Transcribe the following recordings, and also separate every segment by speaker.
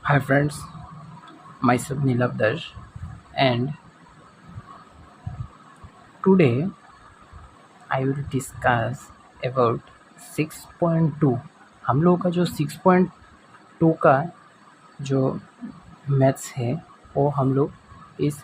Speaker 1: Hi friends, myself Nilab Dash and today I will discuss about 6.2। हम लोगों का जो 6.2 का जो मैथ्स है वो हम लोग इस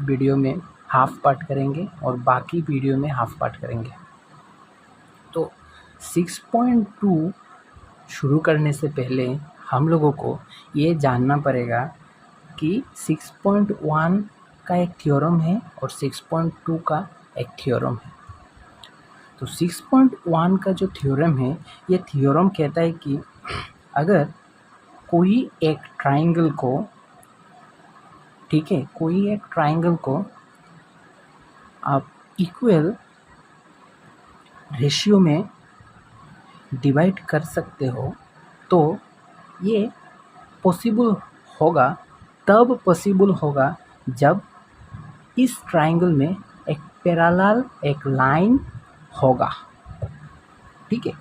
Speaker 1: वीडियो में हाफ पार्ट करेंगे और बाकी वीडियो में हाफ पार्ट करेंगे। तो 6.2 शुरू करने से पहले हम लोगों को ये जानना पड़ेगा कि 6.1 का एक थ्योरम है और 6.2 का एक थ्योरम है। तो 6.1 का जो थ्योरम है, ये थ्योरम कहता है कि अगर कोई एक ट्राइंगल को, ठीक है, कोई एक ट्राइंगल को आप इक्वल रेशियो में डिवाइड कर सकते हो तो ये पॉसिबल होगा, तब पॉसिबल होगा जब इस ट्राइंगल में एक पैरेलल एक लाइन होगा। ठीक है,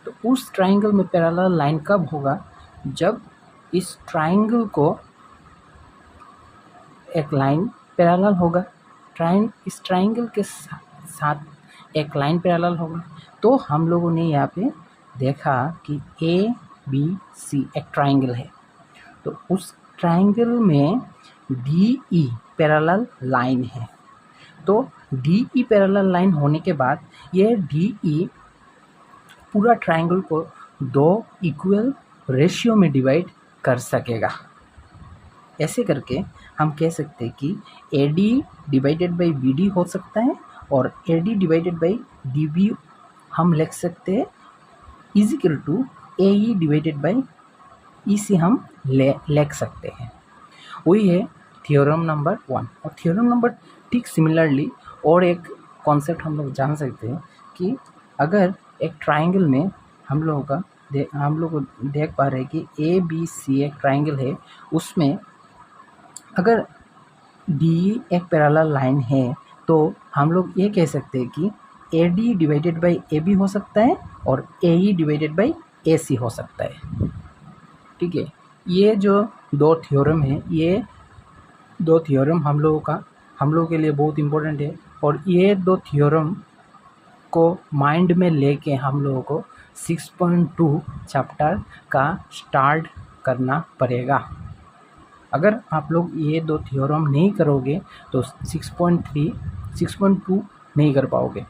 Speaker 1: तो उस ट्राइंगल में पैरेलल लाइन कब होगा? जब इस ट्राइंगल को एक लाइन पैरेलल होगा, इस ट्राइंगल के साथ एक लाइन पैरेलल होगा। तो हम लोगों ने यहाँ पे देखा कि ए बी सी एक ट्राइंगल है, तो उस ट्राइंगल में डी ई पैरेलल लाइन है। तो डी ई पैरेलल लाइन होने के बाद ये डी ई पूरा ट्राइंगल को दो इक्वल रेशियो में डिवाइड कर सकेगा। ऐसे करके हम कह सकते हैं कि A D divided by B D हो सकता है और A D divided by D B हम लिख सकते हैं is equal to A E divided by E C हम लिख सकते हैं। वही है थ्योरम नंबर 1। और थ्योरम नंबर ठीक सिमिलरली और एक कॉन्सेप्ट हम लोग जान सकते हैं कि अगर एक ट्राइंगल में हम लोग देख पा रहे हैं कि ए बी सी एक ट्राइंगल है, उसमें अगर डी एक पैरेलल लाइन है तो हम लोग ये कह सकते हैं कि A D divided by A B हो सकता है और ए ई डिवाइडेड बाई ए सी हो सकता है। ठीक है, ये जो दो थ्योरम है, ये दो थ्योरम हम लोगों के लिए बहुत इम्पोर्टेंट है और ये दो थ्योरम को माइंड में लेके हम लोगों को 6.2 चैप्टर का स्टार्ट करना पड़ेगा। अगर आप लोग ये दो थ्योरम नहीं करोगे तो 6.2 नहीं कर पाओगे।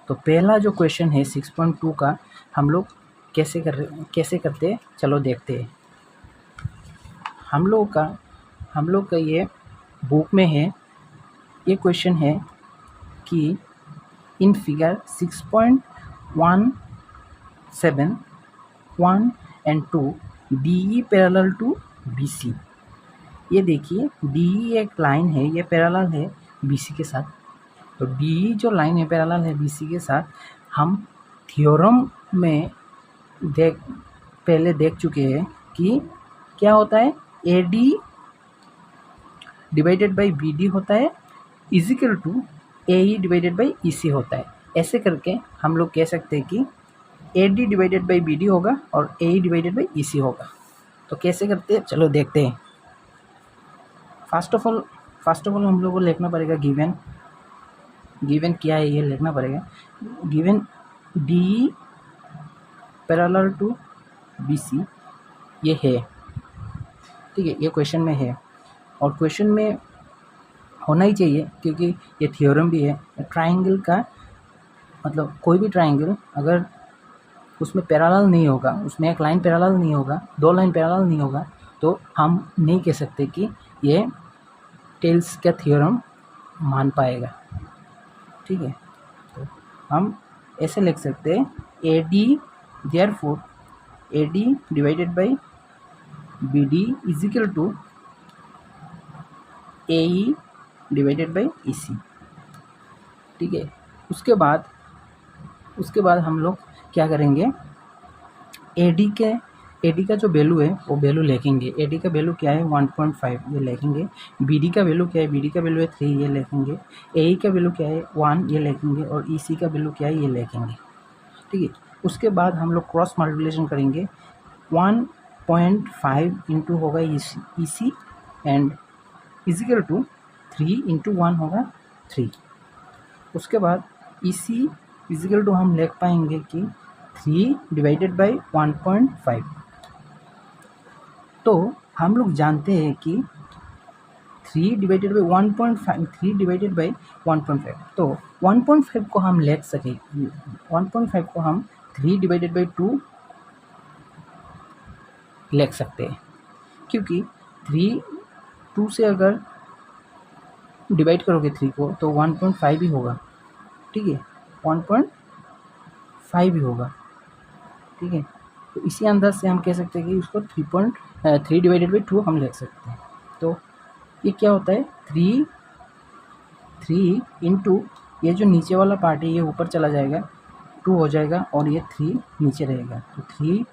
Speaker 1: तो पहला जो क्वेश्चन है 6.2 का, हम लोग कैसे करते चलो देखते हैं। हम लोग का ये बुक में है, ये क्वेश्चन है कि in figure 6.17 1 and 2 DE parallel to BC। ये देखिए DE एक लाइन है, ये पैरेलल है BC के साथ। तो DE जो लाइन है पैरेलल है BC के साथ, हम थ्योरम में पहले देख चुके हैं कि क्या होता है, AD डिवाइडेड बाई BD होता है is equal to AE divided by EC होता है। ऐसे करके हम लोग कह सकते हैं कि AD डिवाइडेड बाई BD होगा और AE डिवाइडेड बाई EC होगा। तो कैसे करते हैं चलो देखते हैं। फर्स्ट ऑफ ऑल हम लोग को लिखना पड़ेगा गिवन क्या है ये लिखना पड़ेगा। Given DE parallel to BC ये है, ठीक है, ये क्वेश्चन में है और क्वेश्चन में होना ही चाहिए क्योंकि ये थ्योरम भी है। ट्राइंगल का मतलब कोई भी ट्राइंगल अगर उसमें पैरेलल नहीं होगा, उसमें एक लाइन पैरेलल नहीं होगा, दो लाइन पैरेलल नहीं होगा, तो हम नहीं कह सकते कि ये टेल्स का थ्योरम मान पाएगा। ठीक है, तो हम ऐसे लिख सकते हैं A D therefore A D divided by B D is equal to A E divided by E C. ठीक है, उसके बाद हम लोग क्या करेंगे, AD का जो वैल्यू है वो वैल्यू लिखेंगे। AD का वैल्यू क्या है 1.5 ये लिखेंगे। BD का वैल्यू क्या है, BD का वैल्यू है 3 ये लिखेंगे। AE का वैल्यू क्या है 1 ये लिखेंगे और EC का वैल्यू क्या है ये लिखेंगे। ठीक है, उसके बाद हम लोग क्रॉस मल्टीप्लिकेशन करेंगे। 0.5 इंटू होगा ई सी एंड इजिकल टू 3 इंटू 1 होगा 3। उसके बाद ई सी इजिकल टू हम लिख पाएंगे कि 3 डिवाइडेड बाई 1.5। तो हम लोग जानते हैं कि 3 डिवाइडेड बाई 1.5, 3 डिवाइडेड बाई 1.5, तो 1.5 को हम लिख सके, 1.5 को हम 3 डिवाइडेड बाई 2 लिख सकते हैं, क्योंकि 2 से अगर डिवाइड करोगे 3 को तो 1.5 ही होगा, ठीक है, 1.5 ही होगा, ठीक है। तो इसी अंदाज से हम कह सकते हैं कि उसको 3 डिवाइडेड बाई 2 हम लिख सकते हैं। तो ये क्या होता है, 3 इंटू ये जो नीचे वाला पार्ट है ये ऊपर चला जाएगा, 2 हो जाएगा और ये 3 नीचे रहेगा, तो 3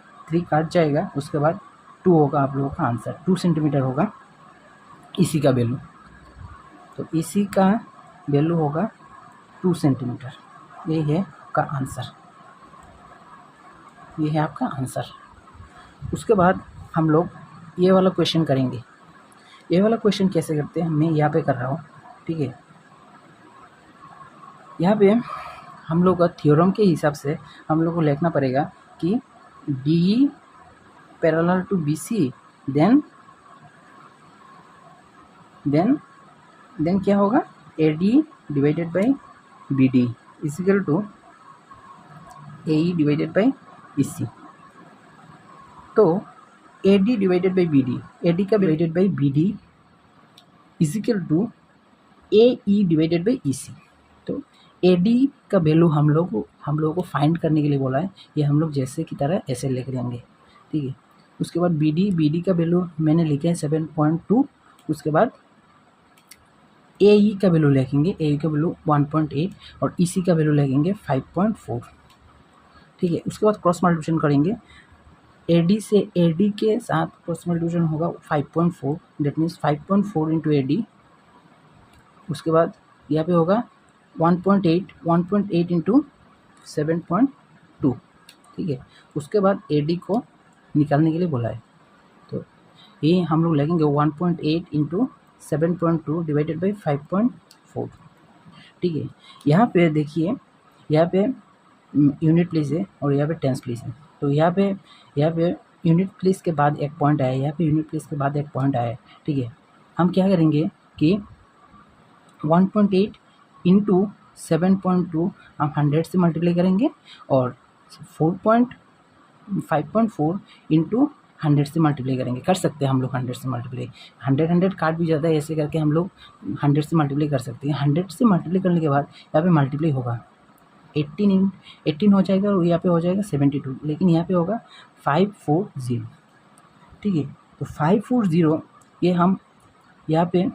Speaker 1: काट जाएगा, उसके बाद 2 होगा आप लोगों का आंसर। 2 सेंटीमीटर होगा इसी का वैल्यू, तो इसी का वैल्यू होगा 2 सेंटीमीटर। ये है आपका आंसर, ये है आपका आंसर। उसके बाद हम लोग ये वाला क्वेश्चन करेंगे। ये वाला क्वेश्चन कैसे करते हैं, मैं यहाँ पे कर रहा हूँ, ठीक है। यहाँ पे हम लोग का थ्योरम के हिसाब से हम लोग को लिखना पड़ेगा कि D parallel to B C, then क्या होगा, A D divided by B D is equal to A E divided by E C. तो A D divided by B D, A D का divided by B D is equal to A E divided by E C. तो A D का value हम लोगों को find करने के लिए बोला है, ये हम लोग जैसे की तरह ऐसे लिख लेंगे, ठीक है। उसके बाद बी डी का वैल्यू मैंने लिखे हैं 7.2। उसके बाद ए ई का वैल्यू लिखेंगे, ए ई का वैल्यू 1.8 और ई सी का वैल्यू लिखेंगे 5.4, ठीक है। उसके बाद क्रॉस मल्टीप्लिकेशन करेंगे, ए डी से ए डी के साथ क्रॉस मल्टीप्लिकेशन होगा 5.4, that means 5.4 into A D. उसके बाद यहाँ पे होगा 1.8 इंटू 7.2, ठीक है। उसके बाद ए डी को निकालने के लिए बोला है, तो ये हम लोग लगेंगे 1.8 इंटू 7.2 डिवाइडेड बाई 5.4, ठीक है। यहाँ पे देखिए, यहाँ पे यूनिट प्लेस है और यहाँ पे टेंस प्लेस है, तो यहाँ पे यूनिट प्लेस के बाद एक पॉइंट आया, यहाँ पे यूनिट प्लेस के बाद एक पॉइंट आया, ठीक है। हम क्या करेंगे कि 1.8 इंटू 7.2 हम 100 से मल्टीप्लाई करेंगे और 5.4 इंटू 100 से मल्टीप्लाई करेंगे, कर सकते हैं हम लोग 100 से मल्टीप्लाई, 100 काट भी जाता है, ऐसे करके हम लोग 100 से मल्टीप्लाई कर सकते हैं। 100 से मल्टीप्लाई करने के बाद यहाँ पे मल्टीप्लाई होगा 18 हो जाएगा और यहाँ पे हो जाएगा 72, लेकिन यहाँ पे होगा 540, ठीक है। तो 540 ये हम यहाँ पे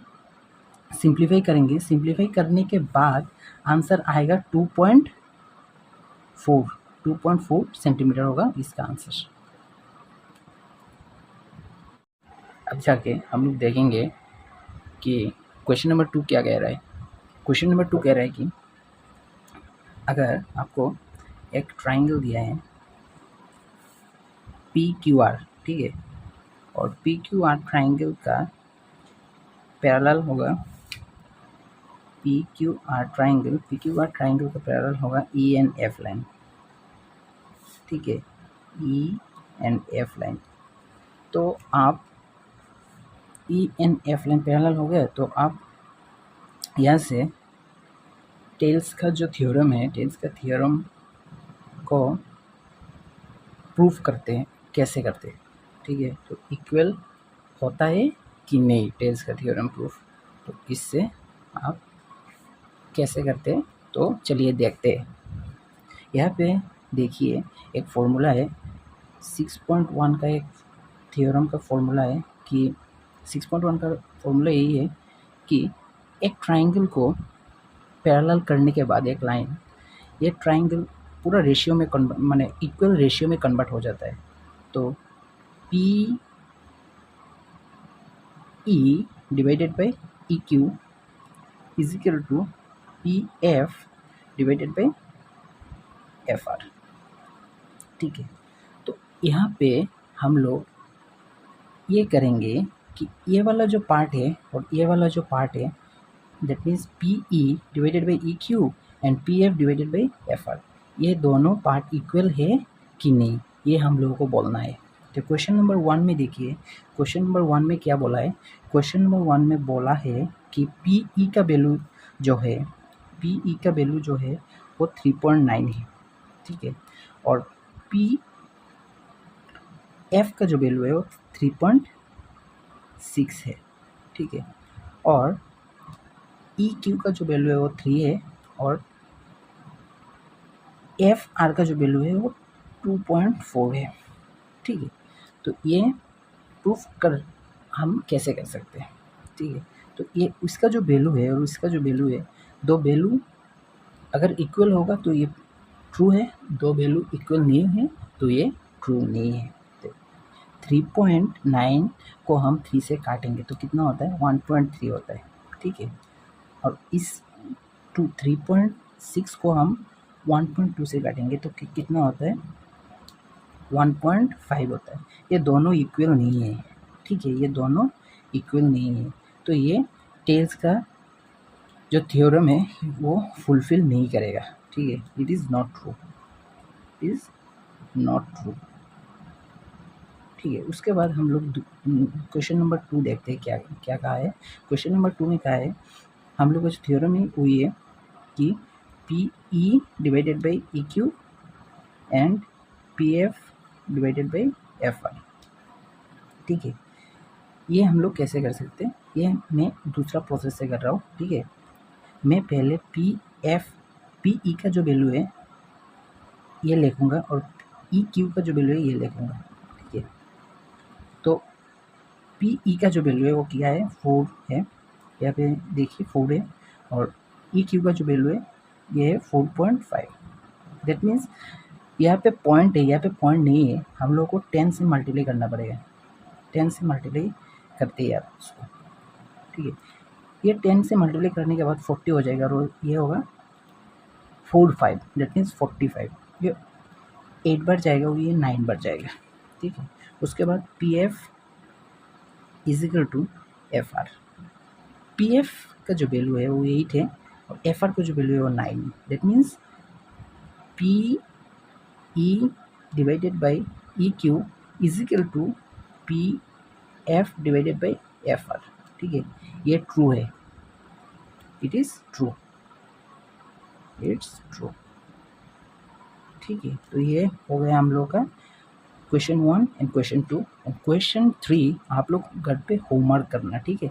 Speaker 1: सिंप्लीफाई करेंगे, सिंप्लीफाई करने के बाद आंसर आएगा 2.4 सेंटीमीटर होगा इसका आंसर। अब जाके हम लोग देखेंगे कि क्वेश्चन नंबर 2 क्या कह रहा है। क्वेश्चन नंबर 2 कह रहा है कि अगर आपको एक ट्राइंगल दिया है PQR, ठीक है, और PQR ट्राइंगल का पैरेलल होगा PQR ट्राइंगल का पैरेलल होगा ENF लाइन, ठीक है, ENF लाइन। तो आप ENF लाइन पैरेलल हो गया, तो आप यहाँ से टेल्स का जो थ्योरम है, टेल्स का थ्योरम को प्रूफ करते हैं, कैसे करते हैं, ठीक है। तो इक्वल होता है कि नहीं टेल्स का थ्योरम प्रूफ, तो इससे आप कैसे करते हैं, तो चलिए देखते हैं। यहाँ पे देखिए एक फॉर्मूला है 6.1 का, एक थ्योरम का फॉर्मूला है कि 6.1 का फॉर्मूला यही है कि एक ट्राइंगल को पैरेलल करने के बाद एक लाइन, ये ट्राइंगल पूरा रेशियो में माने इक्वल रेशियो में कन्वर्ट हो जाता है। तो P E divided by E Q is equal to P F divided by F R, ठीक है। तो यहाँ पे हम लोग ये करेंगे कि ये वाला जो पार्ट है और ये वाला जो पार्ट है, that means P E divided by E Q and P F divided by F are, ये दोनों पार्ट इक्वल है कि नहीं, ये हम लोगों को बोलना है। तो क्वेश्चन नंबर 1 में देखिए, क्वेश्चन नंबर 1 में क्या बोला है, क्वेश्चन नंबर 1 में बोला है कि पी ई का वैल्यू जो है, पी ई का वैल्यू जो है वो 3.9 है, ठीक है, और पी एफ का जो वैल्यू है वो 3.6 है, ठीक है, और ई क्यू का जो वैल्यू है वो 3 है, और एफ आर का जो वैल्यू है वो 2.4 है, ठीक है। तो ये प्रूफ कर हम कैसे कर सकते हैं, ठीक है। तो ये इसका जो वैल्यू है और इसका जो वैल्यू है, दो वैल्यू अगर इक्वल होगा तो ये ट्रू है, दो वैल्यू इक्वल नहीं है तो ये ट्रू नहीं है। तो 3.9 को हम 3 से काटेंगे तो कितना होता है, 1.3 होता है, ठीक है, और इस 3.6 को हम 1.2 से काटेंगे तो कितना होता है, 1.5 होता है। ये दोनों इक्वल नहीं है, ठीक है, ये दोनों इक्वल नहीं है, तो ये टेल्स का जो थ्योरम है वो फुलफिल नहीं करेगा, ठीक है, it is not true, is not true, ठीक है। उसके बाद हम लोग क्वेश्चन नंबर 2 देखते हैं क्या क्या कहा है। क्वेश्चन नंबर 2 में कहा है, हम लोग का जो थ्योरम है वो ये कि P E divided by E Q and P F divided by F R, ठीक है। ये हम लोग कैसे कर सकते हैं, ये मैं दूसरा प्रोसेस से कर रहा हूँ, ठीक है। मैं पहले पी ई का जो वैल्यू है ये लिखूँगा और ई क्यू का जो वैल्यू है ये लिखूँगा, ठीक है। तो पी ई का जो वैल्यू है वो क्या है, 4 है, यहाँ पे देखिए 4 है, और ई क्यू का जो वैल्यू है ये है 4.5। दैट मीन्स यहाँ पे पॉइंट है, यहाँ पे पॉइंट नहीं है, हम लोग को 10 से मल्टीप्लाई करना पड़ेगा, 10 से मल्टीप्लाई करते हैं आप उसको, ठीक है। ये 10 से मल्टीप्लाई करने के बाद 40 हो जाएगा और ये होगा 45, दैट मीन्स 45, ये 8 बार जाएगा और ये 9 बार जाएगा, ठीक है। उसके बाद P F is equal to F R, P F का जो वैल्यू है वो 8 है और एफ आर का जो वैल्यू है वो 9 है, that means P E divided by E Q is equal to P F divided by F R, ठीक है, ये ट्रू है, it is true, it's true, ठीक है। तो ये हो गया हम लोग का question 1 and question 2 and question 3 आप लोग घर पे होमवर्क करना, ठीक है।